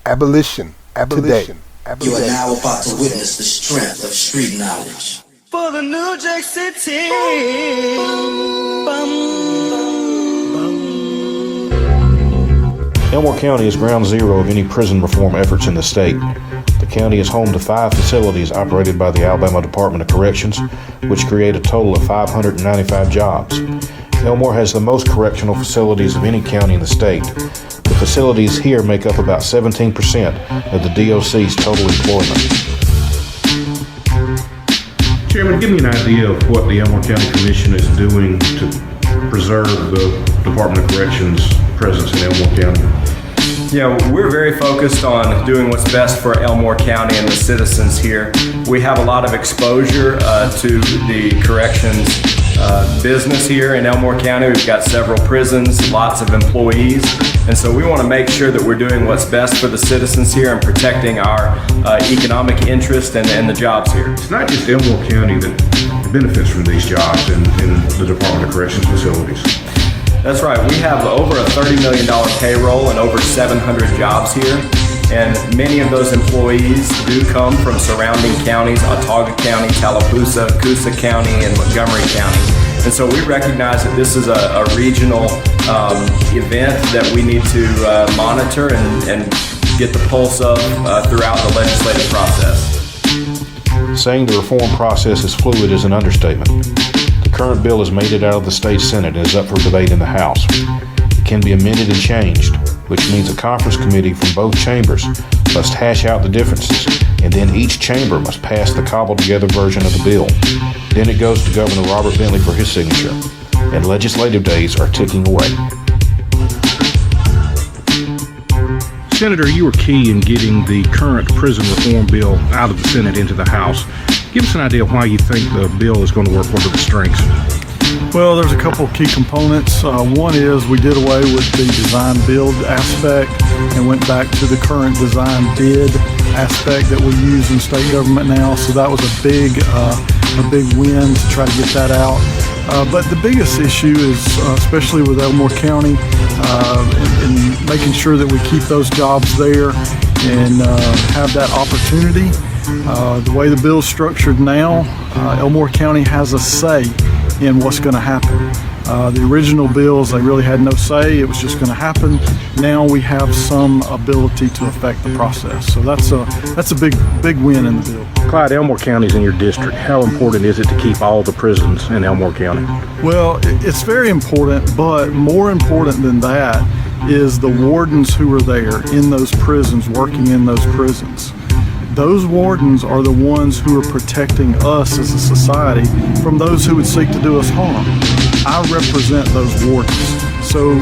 Abolition. Today. You are now about to witness the strength of street knowledge. For the New Jack City. Elmore County is ground zero of any prison reform efforts in the state. The county is home to 5 facilities operated by the Alabama Department of Corrections, which create a total of 595 jobs. Elmore has the most correctional facilities of any county in the state. The facilities here make up about 17% of the DOC's total employment. Chairman, give me an idea of what the Elmore County Commission is doing to preserve the Department of Corrections presence in Elmore County. Yeah, we're very focused on doing what's best for Elmore County and the citizens here. We have a lot of exposure to the corrections business here in Elmore County. We've got several prisons, lots of employees, and so we want to make sure that we're doing what's best for the citizens here and protecting our economic interest and the jobs here. It's not just Elmore County that benefits from these jobs in the Department of Corrections facilities. That's right. We have over a $30 million payroll and over 700 jobs here. And many of those employees do come from surrounding counties, Autauga County, Tallapoosa, Coosa County, and Montgomery County. And so we recognize that this is a regional event that we need to monitor and get the pulse of throughout the legislative process. Saying the reform process is fluid is an understatement. The current bill has made it out of the state Senate and is up for debate in the House. It can be amended and changed, which means a conference committee from both chambers must hash out the differences, and then each chamber must pass the cobbled-together version of the bill. Then it goes to Governor Robert Bentley for his signature, and legislative days are ticking away. Senator, you were key in getting the current prison reform bill out of the Senate into the House. Give us an idea of why you think the bill is going to work. What are the strengths? Well, there's a couple of key components. One is we did away with the design build aspect and went back to the current design bid aspect that we use in state government now. So that was a big win to try to get that out. But the biggest issue is, especially with Elmore County, in making sure that we keep those jobs there and have that opportunity. The way the bill is structured now, Elmore County has a say in what's going to happen. The original bills, they really had no say. It was just going to happen. Now we have some ability to affect the process. So that's a big win in the bill. Clyde, Elmore County is in your district. How important is it to keep all the prisons in Elmore County? Well, it's very important, but more important than that is the wardens who are there in those prisons, working in those prisons. Those wardens are the ones who are protecting us as a society from those who would seek to do us harm. I represent those wardens. So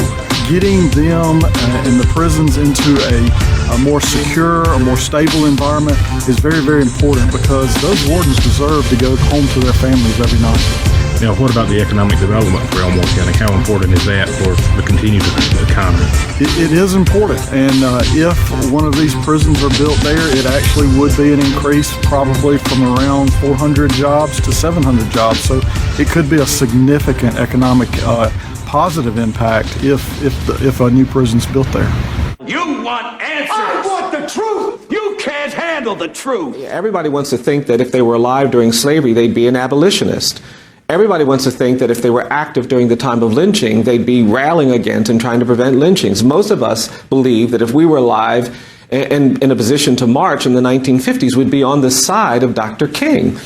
getting them and the prisons into a more secure, a more stable environment is very, very important because those wardens deserve to go home to their families every night. Now, what about the economic development for Elmore County? How important is that for the continued economy? It is important, and if one of these prisons are built there, it actually would be an increase probably from around 400 jobs to 700 jobs. So it could be a significant economic positive impact if a new prison's built there. You want answers! I want the truth! You can't handle the truth! Everybody wants to think that if they were alive during slavery, they'd be an abolitionist. Everybody wants to think that if they were active during the time of lynching, they'd be rallying against and trying to prevent lynchings. Most of us believe that if we were alive and in a position to march in the 1950s, we'd be on the side of Dr. King.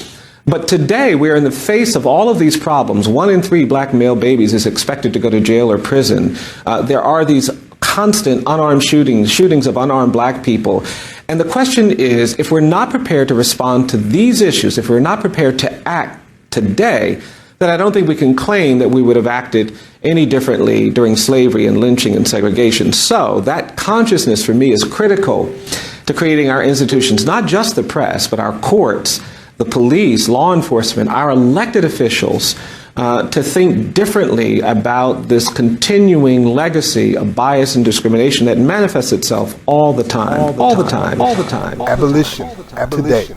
But today, we are in the face of all of these problems. 1 in 3 black male babies is expected to go to jail or prison. There are these constant unarmed shootings of unarmed black people. And the question is, if we're not prepared to respond to these issues, if we're not prepared to act today, then I don't think we can claim that we would have acted any differently during slavery and lynching and segregation. So that consciousness for me is critical to creating our institutions, not just the press, but our courts, the police, law enforcement, our elected officials, to think differently about this continuing legacy of bias and discrimination that manifests itself all the time. Abolition. Today.